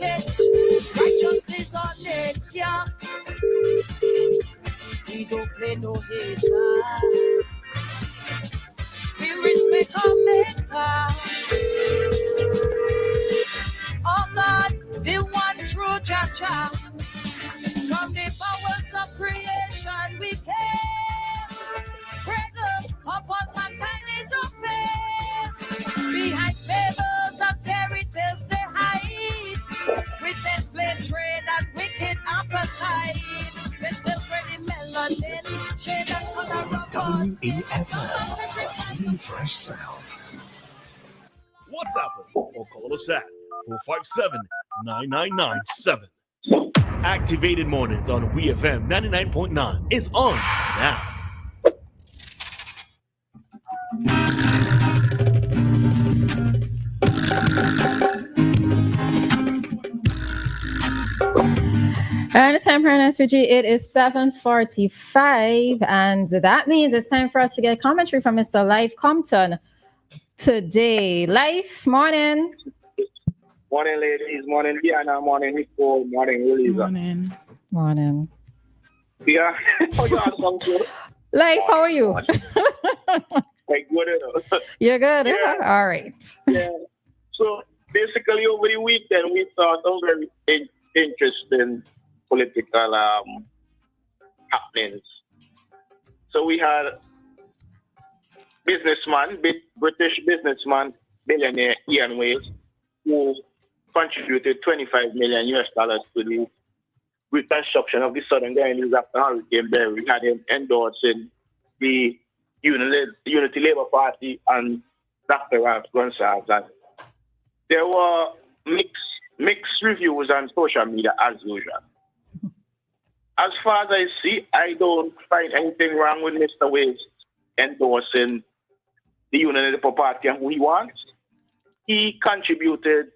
heritage. Righteous is our nature. We don't play no hater. We respect our maker. Oh God, the one true Jah. From the powers of creation we came. Cradle upon mankind is a faith. Behind fables and fairy tales they hide. With their slave trade and wicked appetite. They still spreading melanin, shade and color of WEFM, new fresh sound. WhatsApp us or call us at 457-9997. Activated Mornings on WEFM 99.9 is on now. And it's time for an SVG. It is 7:45, and that means it's time for us to get commentary from Mr. Lyf Compton today. Lyf, morning. Morning, ladies. Morning, Dianna. Morning, Nicole. Morning, Roleza. Morning. Yeah. How you all good? Lyf, how are you? Like good. You're good. Yeah. All right. Yeah. So basically, over the weekend, we saw some very interesting political happenings. So we had British businessman, billionaire Ian Wace, who contributed $25 million US to the reconstruction of the southern Guyanese after Hurricane Barry. We had him endorsing the Unity Labour Party and Dr. Ralph Gonsalves. And there were mixed reviews on social media as usual. As far as I see, I don't find anything wrong with Mr. Wace endorsing the Unity Labour Party and who he wants. He contributed,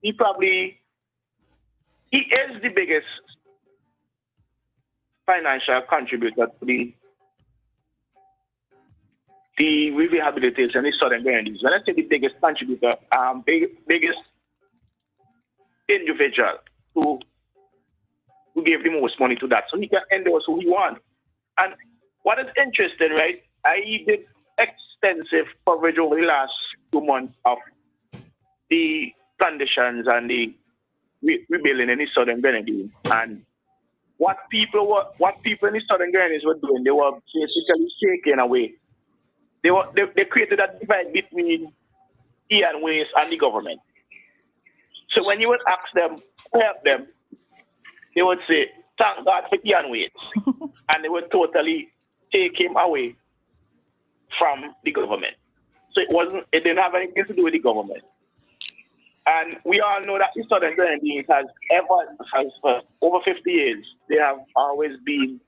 he is the biggest financial contributor to the rehabilitation in Southern Guyanese. When I say the biggest contributor, biggest individual who gave the most money to that. So he can endorse who he wants. And what is interesting, right? I did extensive coverage over the last 2 months of the conditions and the rebuilding in the Southern Guyanese. And what people in the Southern Guyanese were doing, they were basically taking away. They created a divide between Ian Wace and the government. So when you would ask them to help them, they would say, thank God for Ian Wace. And they would totally take him away from the government. So it didn't have anything to do with the government. And we all know that the Southern Guyanese has for over 50 years, they have always been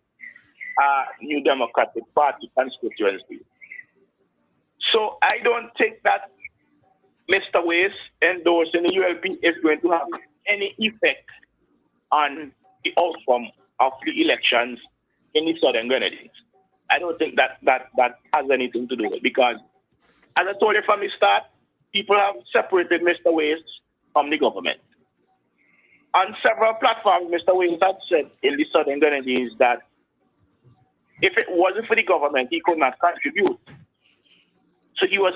a New Democratic Party constituency. So I don't think that Mr. Wace endorsing the ULP is going to have any effect on the outcome of the elections in the Southern Guyanese. I don't think that has anything to do with it, because as I told you from the start, people have separated Mr. Wace from the government. On several platforms, Mr. Wace had said in the Southern Guyanese that if it wasn't for the government, he could not contribute. So he was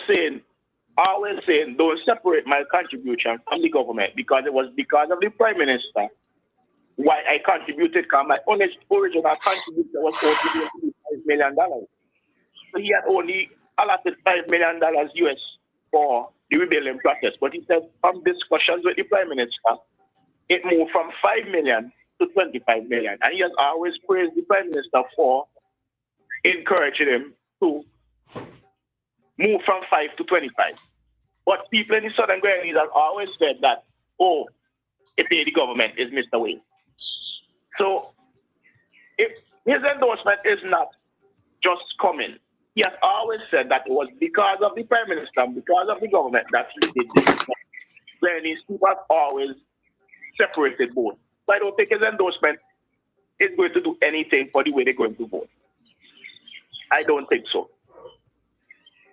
always saying, don't separate my contribution from the government, because it was because of the Prime Minister why I contributed, because my original contribution was $45 million. So he had only allotted $5 million US for the rebuilding process. But he said from discussions with the Prime Minister, it moved from $5 million to $25 million. And he has always praised the Prime Minister for encouraging him to move from 5 to 25. But people in the Southern Guyanese have always said that, if the government is Mr. Wace. So if his endorsement is not just coming, he has always said that it was because of the Prime Minister, because of the government that he did this. Guyanese people have always separated both. So I don't think his endorsement is going to do anything for the way they're going to vote. I don't think so.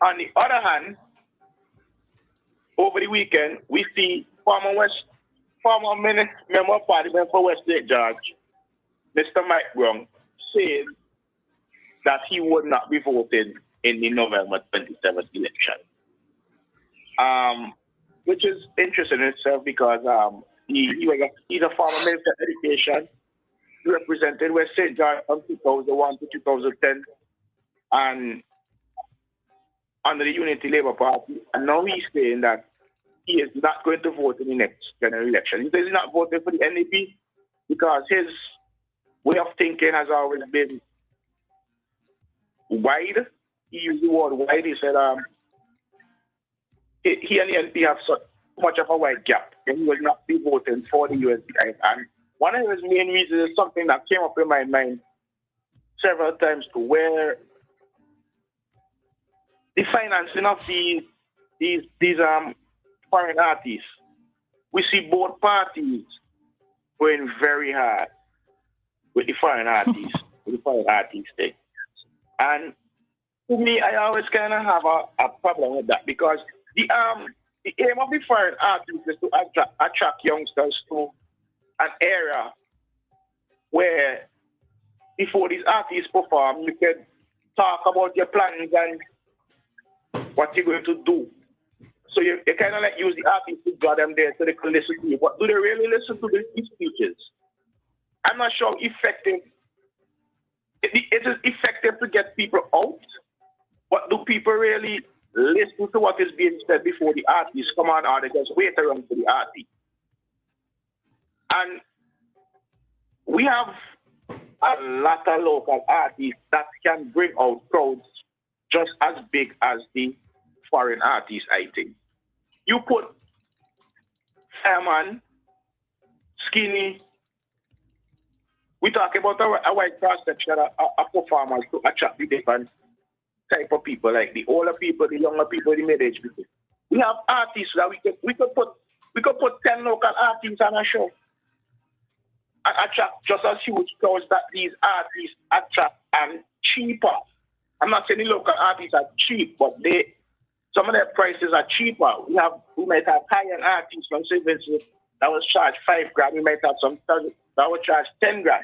On the other hand, over the weekend, we see former West former member of parliament for West St. George, Mr. Mike Brown, said that he would not be voting in the November 27th election. Which is interesting in itself because he's a former Minister of Education. He represented West St. George from 2001 to 2010 and under the Unity Labour Party. And now he's saying that he is not going to vote in the next general election. He says he's not voting for the NDP because his way of thinking has always been wide. He used the word wide. He said he and the NDP have so much of a wide gap, and he will not be voting for the USDI. And one of his main reasons is something that came up in my mind several times, to where the financing of these foreign artists, we see both parties going very hard with the foreign artists, thing. And to me, I always kind of have a problem with that because the aim of the foreign artists is to attract youngsters to an area where before these artists perform, you can talk about your plans and what you're going to do. So you kind of like use the artists to draw them there so they can listen to you. But do they really listen to these speeches? I'm not sure effective. It is effective to get people out, but do people really listen to what is being said before the artists come on, or they just wait around for the artist? And we have a lot of local artists that can bring out crowds just as big as the foreign artists, I think. You put Fireman, Skinny, we talk about a wide cross-section of performers to attract the different type of people, like the older people, the younger people, the mid-age people. We have artists that we could put 10 local artists on a show and attract just as huge crowds that these artists attract, and cheaper. I'm not saying the local artists are cheap, but some of their prices are cheaper. We might have high-end artists from St. Vincent that was charged $5,000. We might have some that was charged $10,000.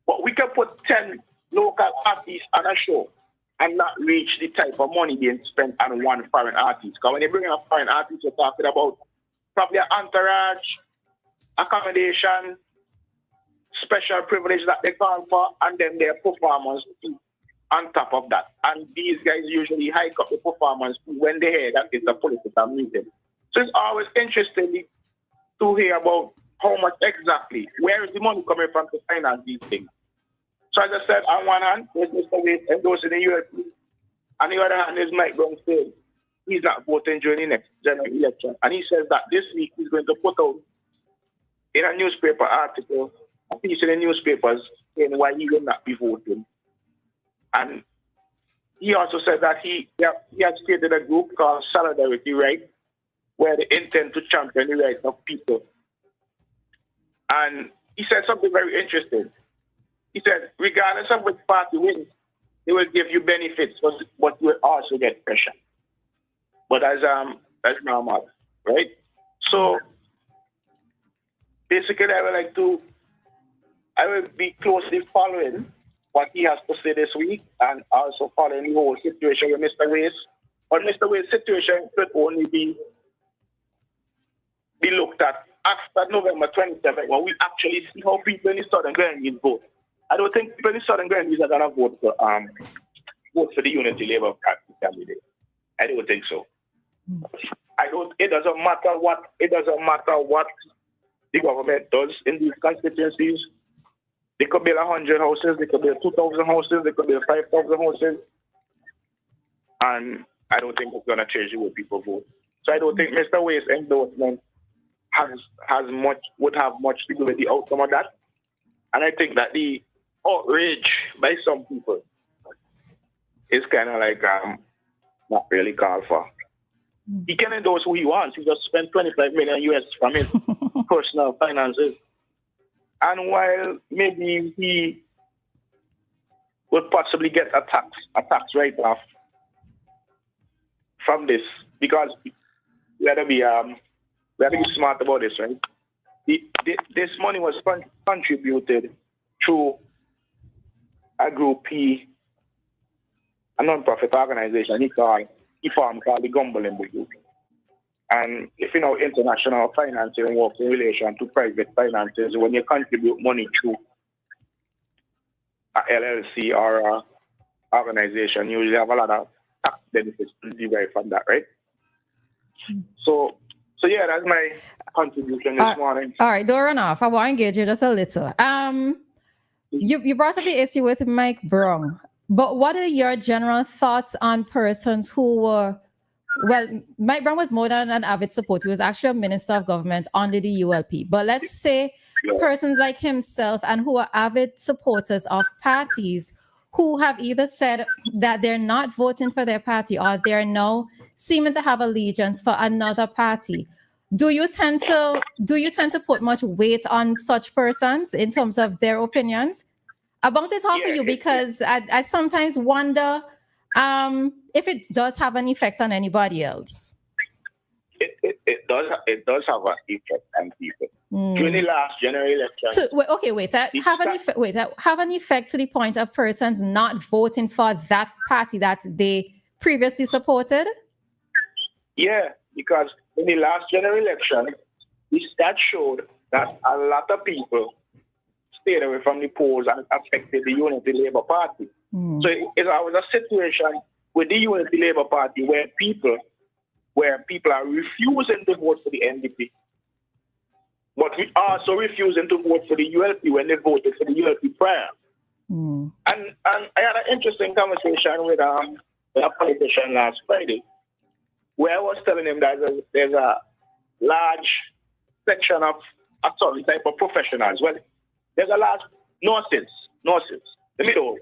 But we can put 10 local artists on a show and not reach the type of money being spent on one foreign artist. Because when you bring in a foreign artist, you're talking about probably an entourage, accommodation, special privilege that they call for, and then their performance on top of that. And these guys usually hike up the performance when they hear that it's a political meeting. So it's always interesting to hear about how much exactly, where is the money coming from to finance these things. So as I said, on one hand, there's Mr. Wace Endorses The ULP. On the other hand, there's Mike Brown saying he's not voting during the next general election. And he says that this week he's going to put out in a newspaper article, a piece in the newspapers saying why he will not be voting. And he also said that he has created a group called Solidarity Right, where they intend to champion the rights of people. And he said something very interesting. He said, regardless of which party wins, they will give you benefits, but you will also get pressure. But as normal, right? So basically, I will be closely following what he has to say this week, and also following the whole situation with Mr. Wace. But Mr. Wace's situation could only be looked at after November 27th, when we actually see how people in the Southern Grenadines vote. I don't think people in the Southern Grenadines are going to vote for the Unity Labour Party candidate. I don't think so. It doesn't matter what the government does in these constituencies. They could build 100 houses, they could build 2,000 houses, they could build 5,000 houses. And I don't think it's going to change the way people vote. So I don't think Mr. Wace's endorsement would have much to do with the outcome of that. And I think that the outrage by some people is kind of like not really called for. He can endorse who he wants. He just spent $25 million US from his personal finances. And while maybe he would possibly get a tax write-off from this, because we have to be smart about this, right? this money was contributed through a group P, a non-profit organization, called the Gumbalin Group. And if you know international financing works in relation to private finances, when you contribute money through a LLC or a organization, you usually have a lot of tax benefits to derive from that, right? So yeah, that's my contribution this morning. All right, don't run off. I want to engage you just a little. You brought up the issue with Mike Brown, but what are your general thoughts on persons who were, well, Mike Brown was more than an avid supporter. He was actually a minister of government under the ULP. But let's say persons like himself and who are avid supporters of parties who have either said that they're not voting for their party or they're now seeming to have allegiance for another party. Do you tend to put much weight on such persons in terms of their opinions? I bounce it off of you because I sometimes wonder if it does have an effect on anybody else. It does have an effect on people. During the last general election. So, have an effect to the point of persons not voting for that party that they previously supported? Yeah, because in the last general election, that showed that a lot of people stayed away from the polls and affected the Unity Labour Party. So it was a situation with the Unity Labour Party where people are refusing to vote for the NDP. But we are also refusing to vote for the ULP when they voted for the ULP prior. And I had an interesting conversation with a politician last Friday where I was telling him that there's a large section of a certain type of professionals. Well, there's a large nurses, the middle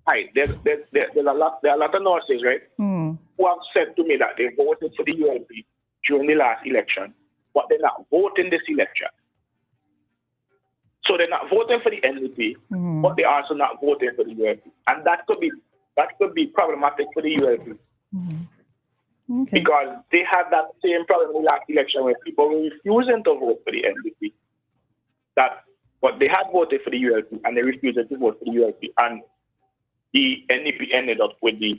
height. There are a lot of nurses, right, who have said to me that they voted for the ULP during the last election, but they're not voting this election. So they're not voting for the NDP, but they're also not voting for the ULP. And that could be problematic for the ULP. Okay. Because they had that same problem in the last election where people were refusing to vote for the NDP. But they had voted for the ULP and they refused to vote for the ULP. And the NDP ended up with the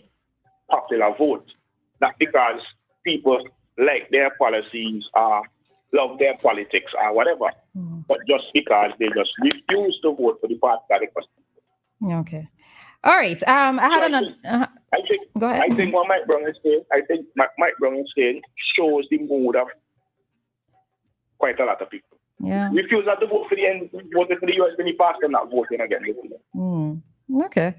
popular vote. Not because people like their policies or love their politics or whatever, but just because they just refused to vote for the party that it was. Okay. All right. I had another. Go ahead. I think what Mike Brown is saying shows the mood of quite a lot of people. Yeah. Refusal to vote for the NDP, voting for the USP party, and not voting again. Okay.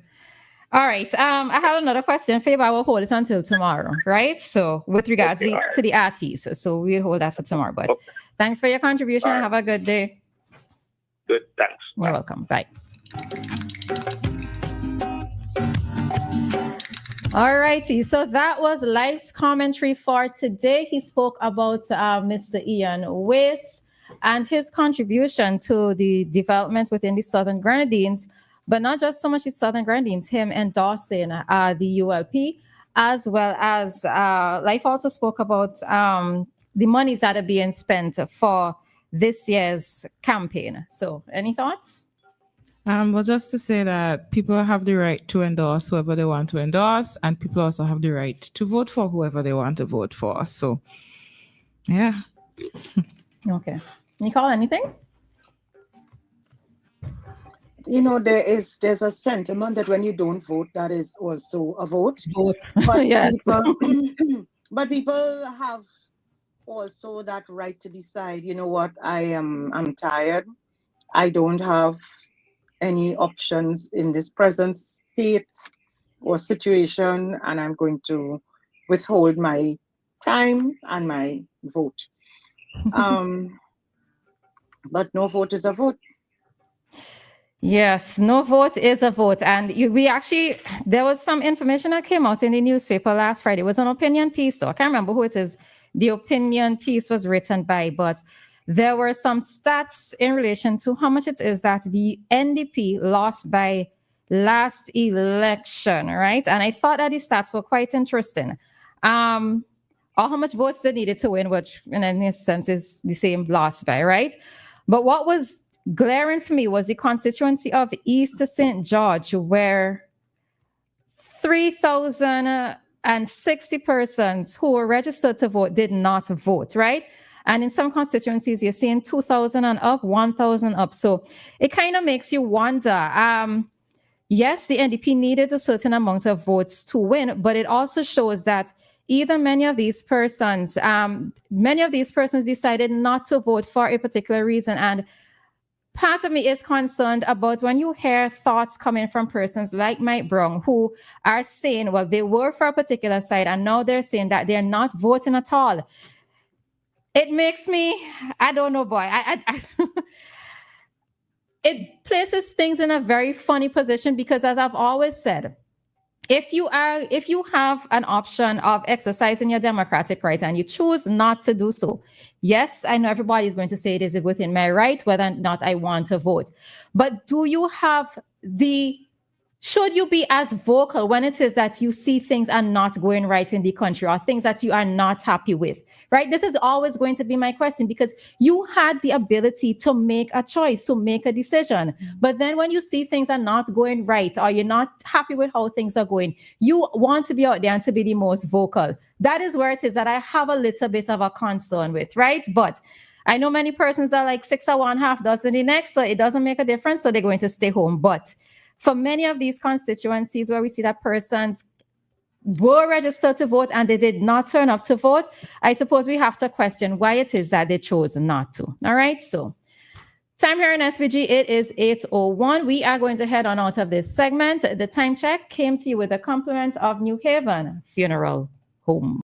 All right. I have another question for you, but I will hold it until tomorrow, right? So with regards to the artists, so we'll hold that for tomorrow. But thanks for your contribution. Right. Have a good day. Good. Thanks. You're welcome. Bye. All righty. So that was Lyf's commentary for today. He spoke about Mr. Ian Wace and his contribution to the development within the Southern Grenadines, but not just so much the Southern Grenadines, him endorsing the ULP, as well as Lyf also spoke about the monies that are being spent for this year's campaign. So any thoughts? Well, just to say that people have the right to endorse whoever they want to endorse, and people also have the right to vote for whoever they want to vote for. So, yeah. Okay. Nicole, anything? You know, there's a sentiment that when you don't vote, that is also a vote. But yes. But people have also that right to decide, you know what, I'm tired. I don't have any options in this present state or situation, and I'm going to withhold my time and my vote. But no vote is a vote. Yes, no vote is a vote. And there was some information that came out in the newspaper last Friday. It was an opinion piece, so I can't remember who it is. The opinion piece was written by, but there were some stats in relation to how much it is that the NDP lost by last election, right? And I thought that the stats were quite interesting. Or how much votes they needed to win, which in a sense is the same loss by, right? But what was glaring for me was the constituency of East St. George, where 3,060 persons who were registered to vote did not vote, right? And in some constituencies, you're seeing 2,000 and up, 1,000 up. So it kind of makes you wonder. Yes, the NDP needed a certain amount of votes to win, but it also shows that either many of these persons decided not to vote for a particular reason. And part of me is concerned about when you hear thoughts coming from persons like Mike Brown who are saying, well, they were for a particular side and now they're saying that they're not voting at all. It makes me, I don't know, boy. It places things in a very funny position because, as I've always said, if you have an option of exercising your democratic right and you choose not to do so, yes, I know everybody is going to say it is within my right whether or not I want to vote. But should you be as vocal when it is that you see things are not going right in the country or things that you are not happy with, right? This is always going to be my question because you had the ability to make a choice, to make a decision. But then when you see things are not going right or you're not happy with how things are going, you want to be out there and to be the most vocal. That is where it is that I have a little bit of a concern with, right? But I know many persons are like 6 or 1 half dozen the next, so it doesn't make a difference. So they're going to stay home. But for many of these constituencies where we see that persons were registered to vote and they did not turn up to vote, I suppose we have to question why it is that they chose not to. All right, so time here in SVG, it is 8:01. We are going to head on out of this segment. The time check came to you with a compliment of New Haven Funeral Home.